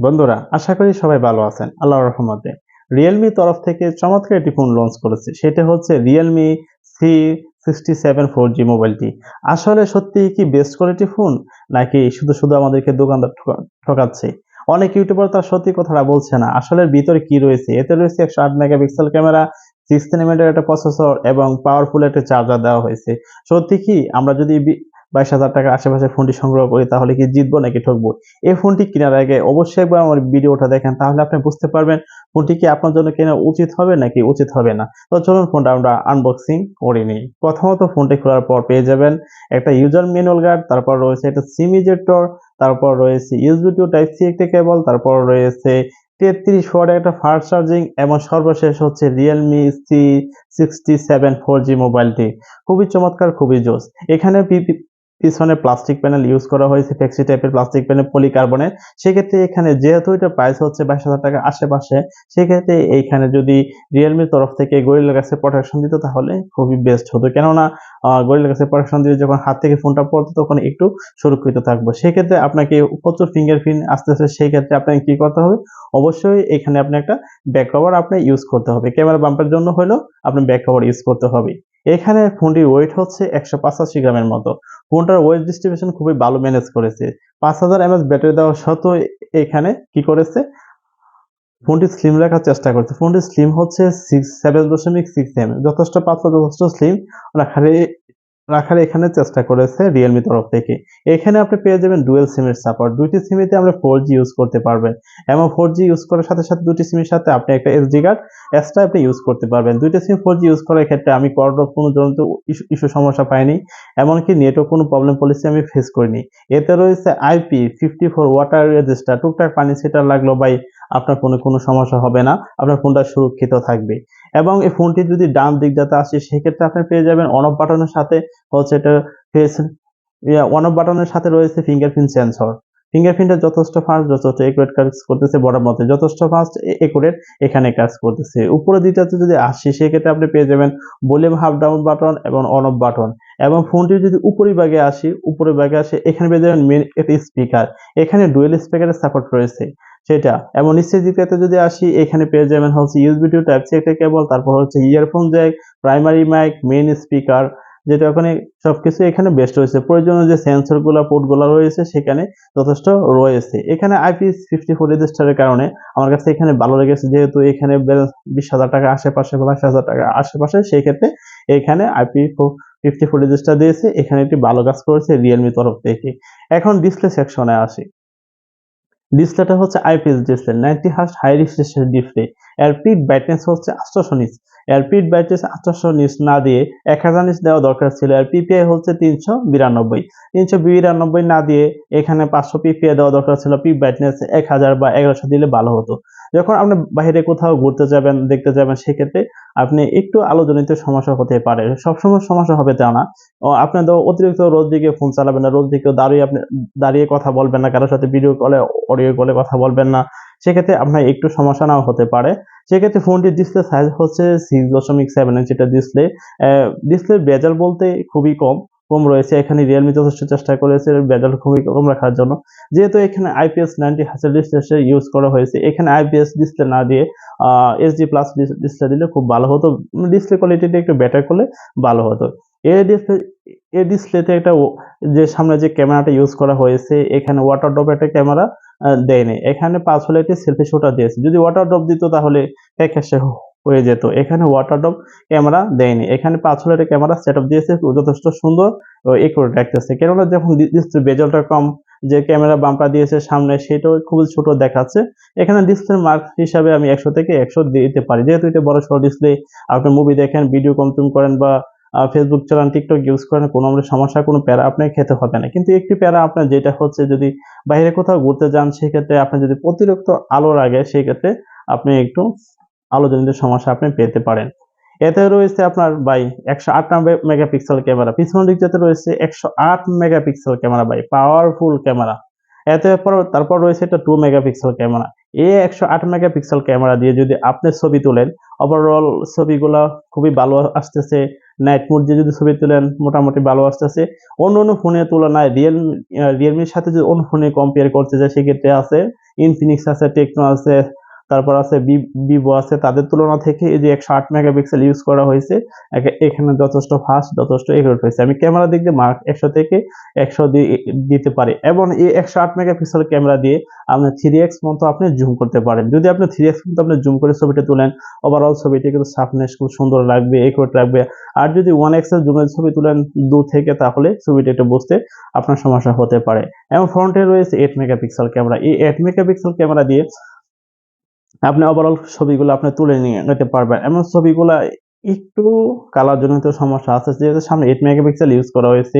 বন্ধুরা, আশা করি সবাই ভালো আছেন আল্লাহর রহমতে। রিয়েলমি তরফ থেকে চমৎকার একটি ফোন লঞ্চ করেছে, সেটা হচ্ছে রিয়েলমি C67 4G মোবাইলটি। আসলে সত্যি কি বেস্ট কোয়ালিটি ফোন, নাকি শুধু শুধু আমাদেরকে দোকানদার ঠকাচ্ছে? অনেক ইউটিউবার তার সত্যি কথাটা বলছে না। আসলে ভিতরে কি রয়েছে? এতে রয়েছে 108 মেগাপিক্সেল ক্যামেরা, 6 nm একটা প্রসেসর এবং পাওয়ারফুল একটা চার্জার দেওয়া হয়েছে। সত্যি কি আমরা যদি 22,000 টাকার আশেপাশে ফোনটি সংগ্রহ করি, তাহলে কি জিতবো নাকি ঠকবো? এই ফোনটি কেনার আগে অবশ্যই একবার আমার ভিডিওটা দেখেন, তাহলে আপনি বুঝতে পারবেন ফোনটি কি আপনার জন্য কেনা উচিত হবে নাকি উচিত হবে না। তো চলুন ফোনটা আমরা আনবক্সিং করে নিই। প্রথমত ফোনটি খোলার পর পেয়ে যাবেন একটা ইউজার ম্যানুয়াল গাইড, তারপর রয়েছে একটা সিম ইজেক্টর, তারপর রয়েছে ইউএসবি টু টাইপ সি একটা কেবল, তারপর রয়েছে 33 ওয়াটের একটা ফাস্ট চার্জিং এবং সর্বশেষ হচ্ছে Realme C67 4G মোবাইলটি। খুবই চমৎকার, খুবই জোস। এখানে পিছনে প্লাস্টিক প্যানেল ইউজ করা হয়েছে, ফ্লেক্সি টাইপের প্লাস্টিক প্যানেল পলিকার্বনের। সেক্ষেত্রে এখানে যেহেতু এটা প্রাইস হচ্ছে 22,000 টাকার আশেপাশে, সেক্ষেত্রে এইখানে যদি রিয়েলমির তরফ থেকে গরিলা গ্লাসের প্রোটেকশন দিত তাহলে খুবই বেস্ট হতো। কেননা গরিলা গ্লাসের প্রোটেকশন দিলে যখন হাত থেকে ফোনটা পড়তো তখন একটু সুরক্ষিত থাকবো। সেক্ষেত্রে আপনাকে প্রচুর ফিঙ্গারপ্রিন্ট আসতেছে, সেই ক্ষেত্রে আপনাকে কি করতে হবে? অবশ্যই এখানে আপনি একটা ব্যাক কভার আপনি ইউজ করতে হবে। ক্যামেরা বাম্পের জন্য হলেও আপনি ব্যাক কভার ইউজ করতে হবে। এখানে ফোনটির ওয়েট হচ্ছে 185 গ্রামের মতো। ফোনটার ওয়েট ডিস্ট্রিবিউশন খুবই ভালো ম্যানেজ করেছে। 5000 mAh ব্যাটারি দেওয়া সত্ত্বেও এখানে কি করেছে? ফোনটি স্লিম রাখার চেষ্টা করছে। ফোনটি স্লিম হচ্ছে 7.6 mm, যথেষ্ট পাতলা, যথেষ্ট স্লিম রাখার রাখার এখানে চেষ্টা করেছে Realme তরফ থেকে। এখানে আপনি পেয়ে যাবেন ডুয়াল সিমের সাপোর্ট। ২টি সিমেতে আমরা 4G ইউজ করতে পারবেন এবং 4G ইউজ করার সাথে, সাথে ২টি সিমের সাথে আপনি একটা SD কার্ড এক্সট্রা আপনি ইউজ করতে পারবেন। ২টা সিম 4G ইউজ করার ক্ষেত্রে আমি কোনো ধরনের ইস্যু সমস্যা পাইনি। এমনকি নেটও কোনো প্রবলেম পলিসি আমি ফেস করিনি। এতে রয়েছে IP54 ওয়াটার রেজিস্টার। টুকটাক পানি ছিটা লাগলো ভাই আপনার ফোনে কোনো সমস্যা হবে না। আপনার ফোনটা সুরক্ষিত থাকবে। এবং এই ফোনটি যদি ডান দিকটাতে আসে, সেক্ষেত্রে আপনি পেয়ে যাবেন অন অফ বাটনের সাথে হচ্ছে এটা ফেস অন অফ বাটনের সাথে রয়েছে ফিঙ্গারপ্রিন্ট সেন্সর। ফিঙ্গারপ্রিন্টটা যথেষ্ট ফাস্ট, যথেষ্ট একুরেট কাজ করতেছে, বরাবর মতে যথেষ্ট ফাস্ট একুরেট এখানে কাজ করতেছে। উপরের দিকটাতে যদি আসি, সেক্ষেত্রে আপনি পেয়ে যাবেন ভলিউম হাফ ডাউন বাটন এবং অন অফ বাটন। এবং ফোনটির যদি উপরের ভাগে আসি এখানে পেয়ে যাবেন মেইন একটি স্পিকার। এখানে ডুয়াল স্পিকারের সাপোর্ট রয়েছে সেটা। এবং নিচের দিকটাতে যদি আসি, এখানে পেয়ে যাবেন হচ্ছে ইউএসবি টু টাইপ সি একটা কেবল, তারপর হচ্ছে earphone jack, primary mic, main speaker, যেটা ওখানে সবকিছু এখানে বেস্ট রয়েছে। প্রয়োজনীয় যে সেন্সরগুলা পোর্টগুলা রয়েছে সেখানে যথেষ্ট রয়েছে। এখানে IP54 রেজিস্টারের কারণে আমার কাছে এখানে ভালো লেগেছে, যেহেতু এখানে 20,000 টাকা আশেপাশে বা 22,000 টাকা আশেপাশে, সেই ক্ষেত্রে এখানে IP54 রেজিস্টার দিয়েছে। এখানে একটি ভালো কাজ করেছে Realme তরফ থেকে। এখন ডিসপ্লে সেকশনে আসি। ডিসপ্লেটা হচ্ছে IPS display, 90 hertz high refresh display. এর পিট ব্রাইটনেস হচ্ছে 800 নিটস। এর পিট ব্রাইটনেস 800 নিটস না দিয়ে 1000 নিটস দেওয়া দরকার ছিল। এর পিপিআই হচ্ছে 392। 392 না দিয়ে এখানে 500 পিপিআই দেওয়া দরকার ছিল। পিট ব্রাইটনেস 1000 বা 1100 দিলে ভালো হতো। যখন আপনি বাইরে কোথাও ঘুরতে যাবেন, দেখতে যাবেন, সেক্ষেত্রে আপনি একটু আলোজনিত সমস্যা হতে পারে। সবসময় সমস্যা হবে তা না। আপনার অতিরিক্ত রোদ দিকে ফোন চালাবেন না, রোদ দিকে দাঁড়িয়ে কথা বলবেন না, কারো সাথে ভিডিও কলে অডিও কলে কথা বলবেন না। সেক্ষেত্রে আপনার একটু সমস্যা নাও হতে পারে। সেক্ষেত্রে ফোনটির ডিসপ্লে সাইজ হচ্ছে 6.7 ইঞ্চি একটা ডিসপ্লে। ডিসপ্লের বেজেল বলতে খুবই কম রয়েছে। এখানে Realme যথেষ্ট চেষ্টা করেছে বেজেল খুবই কম রাখার জন্য। যেহেতু এখানে IPS 90 হার্টজের ডিসপ্লে ইউজ করা হয়েছে, এখানে IPS ডিসপ্লে না দিয়ে HD প্লাস ডিসপ্লে দিলে খুব ভালো হতো। ডিসপ্লে কোয়ালিটিটা একটু বেটার করলে ভালো হতো। এই ডিসপ্লে এই ডিসপ্লেতে একটা যে সামনে যে ক্যামেরাটা ইউজ করা হয়েছে, এখানে ওয়াটার ড্রপ একটা ক্যামেরা দেয়নি। এখানে 5 হলে একটি সেলফি শুটার দিয়েছে। যদি ওয়াটার ড্রপ দিত তাহলে ফ্যাকাশে হয়ে যেত। এখানে ওয়াটার ড্রপ ক্যামেরা দেয়নি। এখানে 5 হলে একটা ক্যামেরা সেটআপ দিয়েছে, যথেষ্ট সুন্দর ও একুরেট রাখতেছে। কেননা যখন ডিসপ্লে বেজলটা কম, যে ক্যামেরা বাম্পার দিয়েছে সামনে সেটাও খুবই ছোট দেখাচ্ছে। এখানে ডিসপ্লে মার্ক হিসাবে আমি 100 থেকে 100 দিতে পারি। যেহেতু এটা বড়সড় ডিসপ্লে, আপনি মুভি দেখেন, ভিডিও কনজিউম করেন বা ফেসবুক চালান, টিকটক ইউজ করেন, কোনো সমস্যা, কোনো প্যারা আপনাকে খেতে হবে না। কিন্তু একটি প্যারা আপনার যেটা হচ্ছে, যদি বাইরে কোথাও ঘুরতে যান, সেক্ষেত্রে আপনার যদি অতিরিক্ত আলো লাগে, সেক্ষেত্রে আপনি একটু আলোজনিত সমস্যা আপনি পেতে পারেন। এতে রয়েছে আপনার 108 মেগাপিক্সেল ক্যামেরা। পিছনের দিকটাতে রয়েছে 108 মেগাপিক্সেল ক্যামেরা, পাওয়ারফুল ক্যামেরা। তারপর রয়েছে একটা 2 মেগাপিক্সেল ক্যামেরা। এই 108 মেগাপিক্সেল ক্যামেরা দিয়ে যদি আপনি ছবি তোলেন, ওভারঅল ছবিগুলা খুবই ভালো আসতেছে। নাইট মোড দিয়ে যদি ছবি তোলেন মোটামুটি ভালো আসতেছে। অন্য ফোনের তুলনায় রিয়েলমির সাথে যদি অন্য ফোনে কম্পেয়ার করতে যায় সেক্ষেত্রে আছে ইনফিনিক্স আছে, টেকনো আছে, তারপর আছে ভিভো আছে। তাদের তুলনা থেকে এই যে 108 মেগাপিক্সেল ইউজ করা হয়েছে এখানে যথেষ্ট ফাস্ট, যথেষ্ট একুরেট হয়েছে। আমি ক্যামেরা দিক দিয়ে মার্ক 100 থেকে 100 দিতে পারি এবং এই 108 মেগাপিক্সেল ক্যামেরা দিয়ে আপনি 3x মতো আপনি জুম করতে পারেন। যদি আপনি 3x মতো আপনি জুম করে ছবিটা তোলেন, ওভারঅল ছবিটা কিন্তু শার্পনেস খুব সুন্দর লাগবে, একুরেট লাগবে। আর যদি 1x এর জুমের ছবি তুলেন দূর থেকে তাহলে ছবিটা একটু বুঝতে আপনার সমস্যা হতে পারে। এবং ফ্রন্টে রয়েছে 8 মেগাপিক্সেল ক্যামেরা। এই 8 মেগাপিক্সেল ক্যামেরা দিয়ে আপনি ওভারঅল ছবিগুলো আপনি তুলে নিতে পারবেন। এমন ছবিগুলা একটু কালার জনিত সমস্যা আছে যেহেতু সামনে 8 মেগাপিক্সেল ইউজ করা হয়েছে।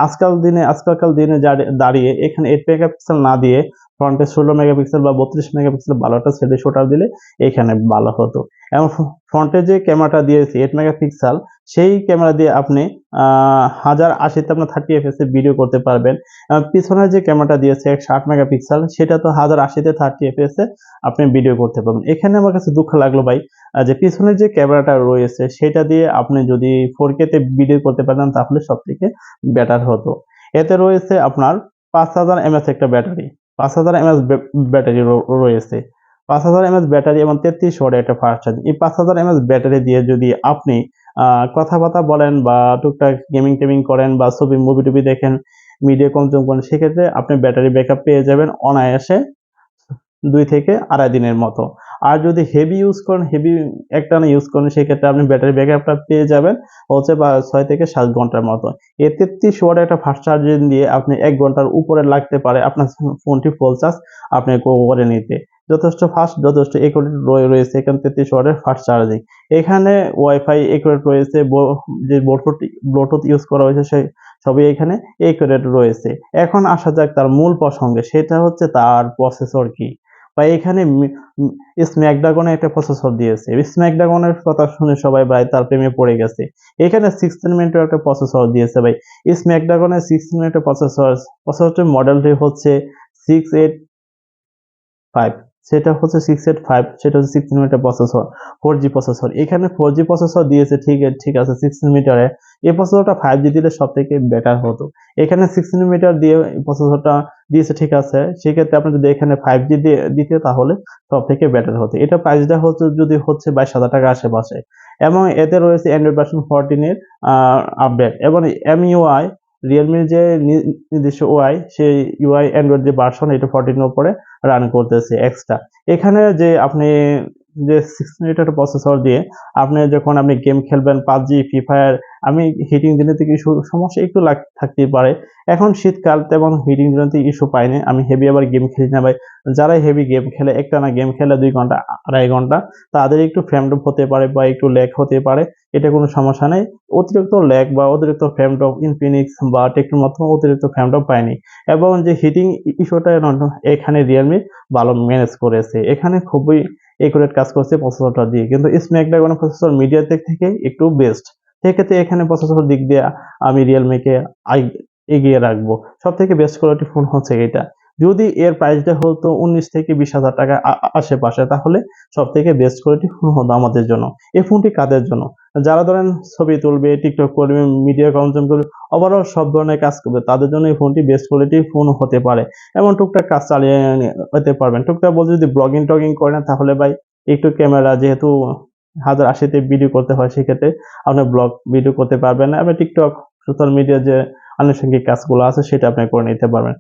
আজকালকার দিনে দাঁড়িয়ে এখানে 8 মেগাপিক্সেল না দিয়ে ফ্রন্টে 16 মেগাপিক্সেল বা 32 মেগাপিক্সেল ভালো একটা সেলফি শুটার দিলে এখানে ভালো হতো। এবং ফ্রন্টে যে ক্যামেরাটা দিয়েছে 8 মেগাপিক্সেল সেই ক্যামেরা দিয়ে আপনি 1080 তে আপনি 30 এফপিএস এ ভিডিও করতে পারবেন। পিছনে যে ক্যামেরাটা দিয়েছে 108 মেগাপিক্সেল সেটা তো 1080 তে 30 এফপিএস এ আপনি ভিডিও করতে পারবেন। এখানে আমার কাছে দুঃখ লাগলো ভাই যে পিছনে যে ক্যামেরাটা রয়েছে সেটা দিয়ে আপনি যদি 4K তে ভিডিও করতে পারতেন তাহলে সবথেকে বেটার হতো। এতে রয়েছে আপনার 5000 এমএএইচ একটা ব্যাটারি, 5000 এমএএইচ ব্যাটারি রয়েছে। 5000 এমএএইচ ব্যাটারি এবং 33 ওয়াটের একটা ফাস্ট চার্জ। এই 5000 এমএএইচ ব্যাটারি দিয়ে যদি আপনি কথাবার্তা বলেন বা টুকটাক গেমিং-টেমিং করেন বা মুভি-টুভি দেখেন, মিডিয়া কনজিউম করেন সেক্ষেত্রে আপনি ব্যাটারি ব্যাকআপ পেয়ে যাবেন অনায়াসে 2 থেকে 2.5 দিনের মতো। আর যদি হেভি ইউজ করেন, হেভি একটানা ইউজ করেন সেক্ষেত্রে আপনি ব্যাটারি ব্যাকআপটা পেয়ে যাবেন হচ্ছে বা 6 থেকে 7 ঘন্টার মতো। এই 33 ওয়াটের একটা ফাস্ট চার্জিং দিয়ে আপনি 1 ঘন্টার উপরে লাগতে পারে আপনার ফোনটি ফুল চার্জ আপনি করে নিতে। যথেষ্ট ফাস্ট, যথেষ্ট একুরেট রয়েছে এখানে 33 ওয়াটের ফাস্ট চার্জিং। এখানে ওয়াইফাই একুরেট রয়েছে, যে ব্লুটুথ ইউজ করা হয়েছে সবই এখানে একুরেট রয়েছে। এখন আসা যাক তার মূল প্রসঙ্গে, সেটা হচ্ছে তার প্রসেসর কি? বা এখানে স্ন্যাপড্রাগনের একটা প্রসেসর দিয়েছে। স্ন্যাপড্রাগনের কথা শুনে সবাই ভাই তার প্রেমে পড়ে গেছে। এখানে 16 মিনিটের একটা প্রসেসর দিয়েছে ভাই। স্ন্যাপড্রাগনের 16 মিনিটের প্রসেসরটির মডেলটি হচ্ছে 685, সেটা হচ্ছে 685, সেটা হচ্ছে 16 মিটার প্রসেসর, 4G প্রসেসর। এখানে 4G প্রসেসর দিয়েছে ঠিক আছে 16 মিটারে। এই প্রসেসরটা 5G দিলে সবথেকে বেটার হতো। এখানে 16 মিটার দিয়ে প্রসেসরটা দিয়েছে ঠিক আছে। সেক্ষেত্রে আপনি যদি এখানে 5G দিয়ে দিতে তাহলে সবথেকে বেটার হতো। এটা প্রাইসটা হচ্ছে 22,000 টাকার আশেপাশে। এবং এতে রয়েছে Android ভার্সন 14 এর আপডেট এবং MIUI রিয়েলমির যে নিজস্ব ওআই সেই ইউআই অ্যান্ড্রয়েড যে ভার্সন এটা 14 এর উপরে রান করতেছে এক্সট্রা। এখানে যে আপনি যে 16 মিটার প্রসেসর দিয়ে আপনি যখন আপনি গেম খেলবেন পাবজি, ফ্রি ফায়ার, আমি হিটিং জনিত ইস্যু সমস্যা একটু থাকতেই পারে। এখন শীতকাল তেমন হিটিং জনিত ইস্যু পাইনি। আমি হেভি আবার গেম খেলি না ভাই। যারা হেভি গেম খেলে একটানা গেম খেলে 2 ঘন্টা 2.5 ঘন্টা তাদের একটু ফ্রেম ড্রপ হতে পারে বা একটু ল্যাগ হতে পারে। এটা কোনো সমস্যা নেই। অতিরিক্ত ল্যাগ বা অতিরিক্ত ফ্রেম ড্রপ ইনফিনিক্স বা টেকনোর মতো অতিরিক্ত ফ্রেম ড্রপ পাইনি। এবং যে হিটিং ইস্যুটা এখানে রিয়েলমি ভালো ম্যানেজ করেছে। এখানে খুবই একুরেট কাজ করছে প্রসেসরটা দিয়ে। কিন্তু স্ন্যাপড্রাগন প্রসেসর মিডিয়ার দিক থেকে একটু বেস্ট। সেক্ষেত্রে এখানে প্রসেসর দিক দিয়ে আমি রিয়েলমিকে এগিয়ে রাখবো। সবথেকে বেস্ট কোয়ালিটি ফোন হচ্ছে এটা। যদি এর প্রাইসটা হতো 19 থেকে 20,000 টাকা আশেপাশে তাহলে সবথেকে বেস্ট কোয়ালিটি ফোন হতো আমাদের জন্য। এই ফোনটি কাদের জন্য? যারা ধরেন ছবি তুলবে, টিকটক করবে, মিডিয়া কনজিউম করবে, ওভারঅল সব ধরনের কাজ করবে তাদের জন্য এই ফোনটি বেস্ট কোয়ালিটির ফোন হতে পারে। এবং টুকটাক কাজ চালিয়ে নিতে পারবেন। টুকটাক বলতে যদি ব্লগিং-টগিং করেন তাহলে ভাই একটু ক্যামেরা যেহেতু 1080 তে ভিডিও করতে হয় সেক্ষেত্রে আপনি ব্লগ ভিডিও করতে পারবেন না। আবার টিকটক, সোশ্যাল মিডিয়া যে আনুষঙ্গিক কাজগুলো আছে সেটা আপনি করে নিতে পারবেন।